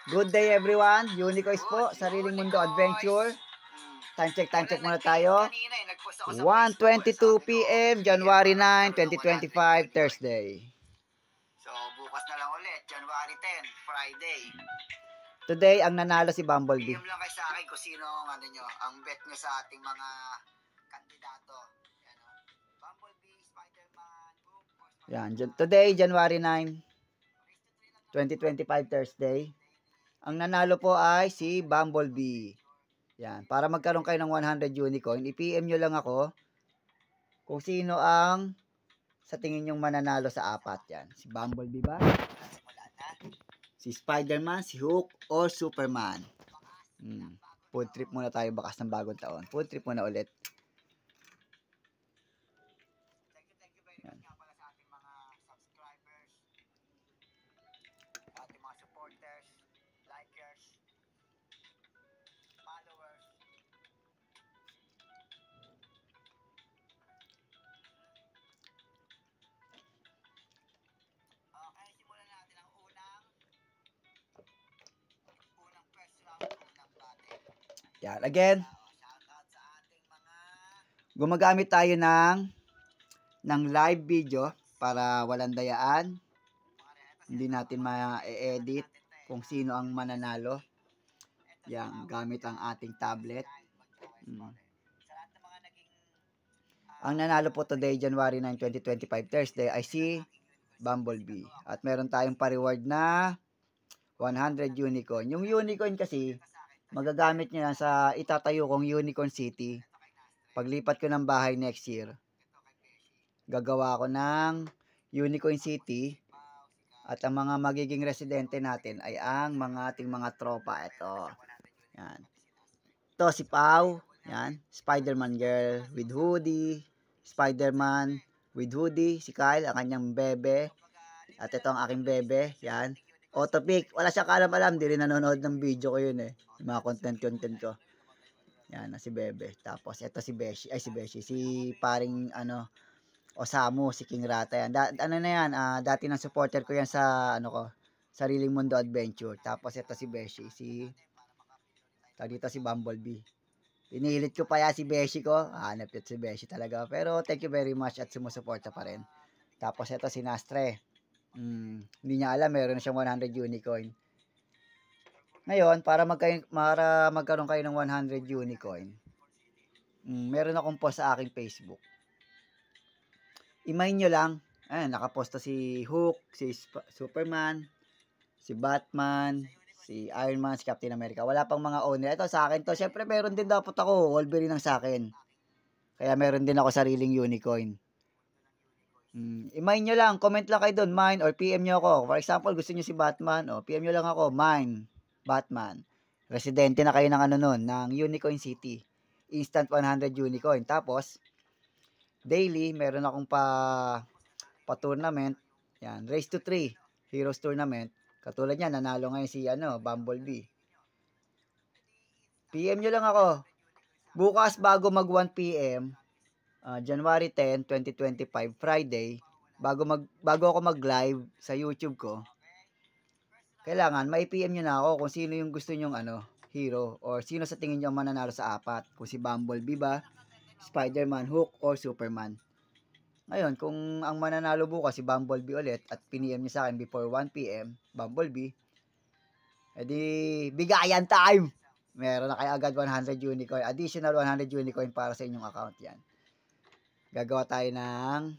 Good day everyone. Unicoins po, Sariling Mundo Adventure. Time check muna tayo. 1:22 PM, January 9, 2025, Thursday. So, bukas na lang ulit, January 10, Friday. Today, ang nanalo si Bumblebee. PM lang kayo sa akin kung sino ang bet nyo sa ating mga kandidato. Bumblebee, Spider-Man, Yan. Today, January 9, 2025, Thursday. Ang nanalo po ay si Bumblebee. Yan. Para magkaroon kayo ng 100 unicorn, i-PM nyo lang ako kung sino ang sa tingin nyong mananalo sa apat. Yan. Si Bumblebee ba? Si Spider-Man, si Hulk, or Superman. Food trip muna tayo bakas ng bagong taon. Food trip muna ulit. Yan. sa ating mga subscribers, ating mga supporters, likers, followers. Okay, simulan natin ang unang first round, unang battle. Yan. Again, Shoutout sa ating mga gumagamit tayo ng live video para walang dayaan. Hindi natin ma-edit kung sino ang mananalo. Yan, gamit ang ating tablet. Ang nanalo po today, January 9, 2025, Thursday, ay si Bumblebee. At meron tayong pa-reward na 100 unicorn. Yung unicorn kasi, magagamit nyo yan sa itatayo kong Unicorn City. Paglipat ko ng bahay next year, gagawa ko ng Unicorn City. At ang mga magiging residente natin ay ang mga ating mga tropa. Ito. Yan. Ito si Pau. Yan. Spider-Man girl with hoodie. Spider-Man with hoodie. Si Kyle, ang kanyang bebe. At ito ang aking bebe. Yan. Autopic. Wala siya kalam-alam. Di rin nanonood ng video ko yun eh. Yung mga content ko. Yan. Si bebe. Tapos ito si Beshi. Ay si Beshi. Si paring Osamu, si King Rata yan. Dati ng supporter ko yan sa Sariling Mundo Adventure. Tapos ito si Beshi, dito si Bumblebee. Pinilit ko pa yan si Beshi ko. Hanap yun si Beshi talaga. Pero thank you very much at sumusuporta pa rin. Tapos ito si Nastre. Hindi niya alam, meron na siyang 100 unicorn. Ngayon, para magkaroon kayo ng 100 unicorn, meron akong post sa aking Facebook. I-mine nyo lang. Ayan, nakaposto si Hulk, si Superman, si Batman, si Iron Man, si Captain America. Wala pang mga owner. Ito sa akin to. Siyempre meron din dapat ako. Wolverine ang sa akin. Kaya meron din ako sariling unicorn. I-mine nyo lang. Comment lang kayo doon. Mine or PM nyo ako. For example, gusto nyo si Batman. PM nyo lang ako. Mine. Batman. Residente na kayo ng ng Unicorn City. Instant 100 unicorn. Tapos, daily, meron akong pa-tournament. Yan, Race to 3. Heroes Tournament. Katulad niya, nanalo ngayon si Bumblebee. PM nyo lang ako. Bukas bago mag 1 PM, January 10, 2025, Friday, bago ako mag-live sa YouTube ko, kailangan mai-PM nyo na ako kung sino yung gusto nyong hero or sino sa tingin nyo mananalo sa apat. Kung si Bumblebee ba, Spider-Man, Hulk, or Superman. Ngayon, kung ang mananalo bukas si Bumblebee ulit at piniem niya sa akin before 1 PM, Bumblebee, edi bigayan time! Meron na kayo agad 100 unicorn. Additional 100 unicorn para sa inyong account yan. Gagawa tayo ng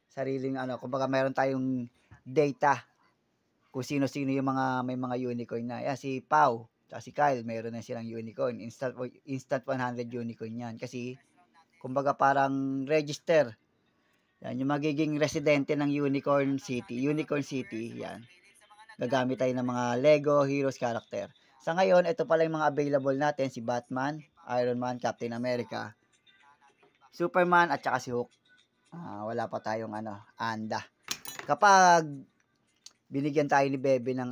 sariling kumbaga meron tayong data kung sino-sino yung may mga unicorn na. Yan, si Pau, si Kyle, meron na silang unicorn. Instant 100 unicorn yan. Kasi, kumbaga parang register. Yan, yung magiging residente ng Unicorn City, yan. Gagamit tayo ng mga Lego Heroes character. Sa ngayon, ito pala yung mga available natin, si Batman, Iron Man, Captain America, Superman, at saka si Hulk. Wala pa tayong Anda. Kapag binigyan tayo ni Bebe ng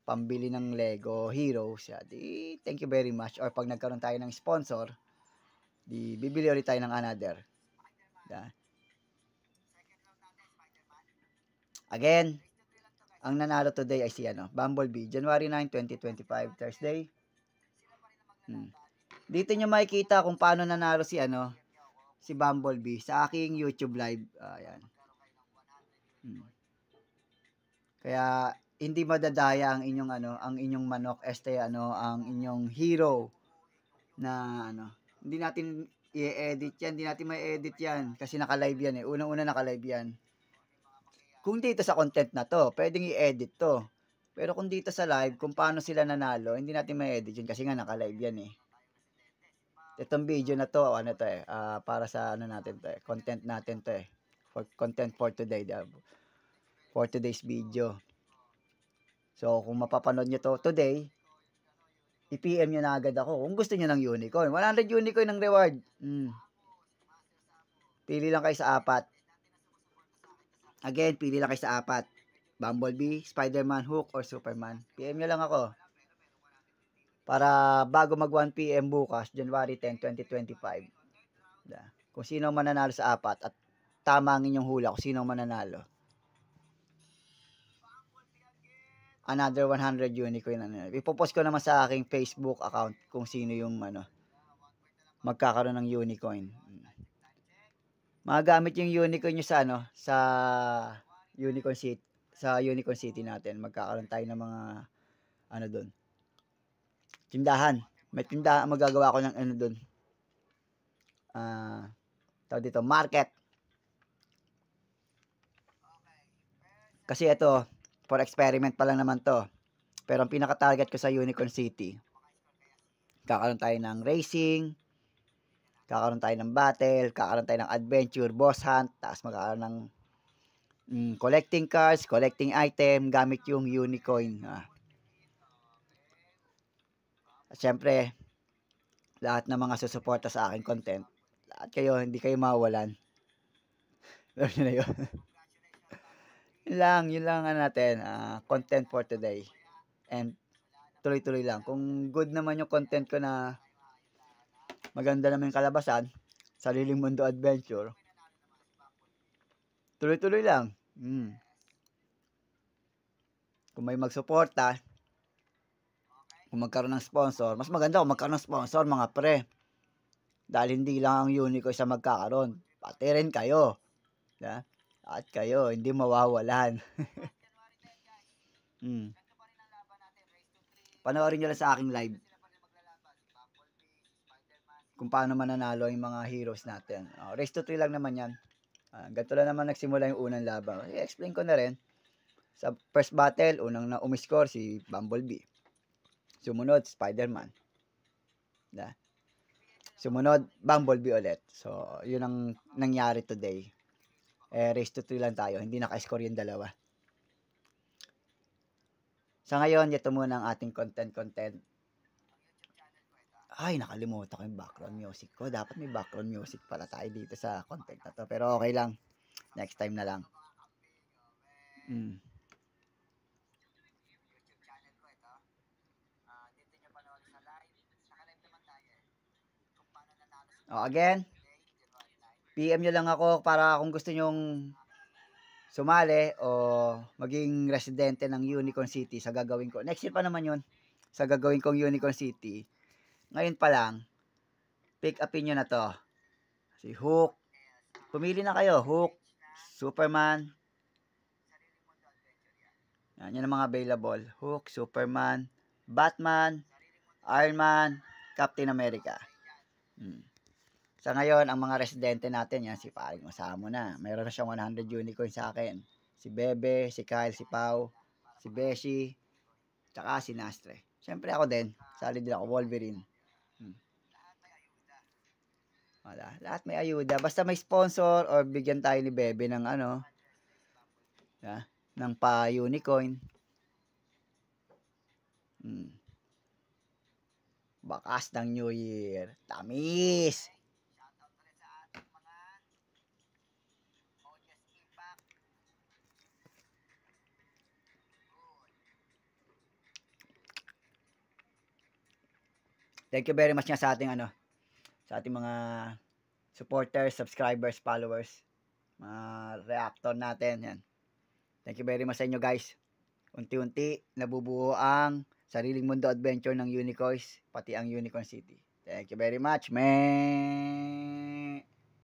pambili ng Lego Heroes, di thank you very much. Or pag nagkaroon tayo ng sponsor, di bibili ulit tayo ng another. Yan. Again, Ang nanalo today ay si Bumblebee. January 9, 2025, Thursday. Dito nyo makikita kung paano nanalo si Bumblebee sa aking YouTube live. Ayan. Kaya hindi madadaya ang inyong ang inyong manok ang inyong hero na hindi natin i-edit yan, hindi natin ma-edit yan kasi naka-live yan Unang-una naka-live yan. Kung dito sa content na to, pwedeng i-edit to. Pero kung dito sa live, kung paano sila nanalo, hindi natin ma-edit yun kasi nga naka-live yan Itong video na to, para sa natin to content natin to for content for today, for today's video. So, kung mapapanood nyo to today, i-PM nyo na agad ako kung gusto nyo ng unicorn. 100 unicorn ng reward. Pili lang kayo sa 4. Again, pili lang kayo sa 4. Bumblebee, Spider-Man, Hook, or Superman. PM nyo lang ako. Para bago mag 1 PM bukas, January 10, 2025. Kung sino mananalo sa 4 at tama ang inyong hula kung sino mananalo. Another 100 unicorn ipopost ko naman sa aking Facebook account kung sino yung magkakaroon ng unicorn. Magagamit yung unicorn nyo sa Unicorn City, sa Unicorn City natin. Magkakaroon tayo ng mga doon. Tindahan. May tindahan magagawa ko ng doon. Tawag dito, market. Kasi ito, for experiment pa lang naman to. Pero ang pinaka-target ko sa Unicorn City, kakaroon tayo ng racing, kakaroon tayo ng battle, kakaroon tayo ng adventure, boss hunt, tapos magkakaroon ng collecting cards, collecting item, gamit yung unicorn. At syempre, lahat ng mga susuporta sa aking content, lahat kayo, hindi kayo mawawalan. Alam nyo na yun. yun lang natin, content for today. And tuloy-tuloy lang. Kung good naman yung content ko na maganda naman yung kalabasan, sariling mundo adventure, tuloy-tuloy lang. Kung may magsuporta, kung magkaroon ng sponsor, mas maganda kung magkaroon ng sponsor, mga pre. Dahil hindi lang ang unicorn sa magkakaroon, pati rin kayo. At kayo, hindi mawawalan. Panoorin nyo lang sa aking live kung paano mananalo yung mga heroes natin. Race to 3 lang naman yan. Ganito lang naman nagsimula yung unang laban. I-explain ko na rin. Sa first battle, unang na umiscore si Bumblebee. Sumunod, Spider-Man. Sumunod, Bumblebee ulit. So, yun ang nangyari today. Race to 3 lang tayo. Hindi naka-score yung dalawa. Sa ngayon, ito muna ang ating content. Ay, nakalimutan ko yung background music ko. Dapat may background music pala tayo dito sa content na to. Pero okay lang. Next time na lang. Again, PM nyo lang ako para kung gusto nyong sumali o maging residente ng Unicorn City sa gagawin ko. Next year pa naman yun. Sa gagawin kong Unicorn City. Ngayon pa lang, pick upin nyo na to. Si Hook. Pumili na kayo. Hook, Superman. Yan ang mga available. Hook, Superman, Batman, Iron Man, Captain America. Sa ngayon, ang mga residente natin, yan, si Paring Osamo na. Mayroon na siyang 100 unicorn sa akin. Si Bebe, si Kyle, si Pau, si Beshi, tsaka si Nastre. Siyempre ako din. Sali din ako, Wolverine. Lahat may ayuda. Basta may sponsor or bigyan tayo ni Bebe ng ng pa-unicorn. Bakas ng New Year. Tamis! Thank you very much nga sa ating sa ating mga supporters, subscribers, followers, mga reactor natin yan. Thank you very much sa inyo guys. unti-unti nabubuo ang sariling mundo adventure ng Unicorns, pati ang Unicorn City. Thank you very much, man.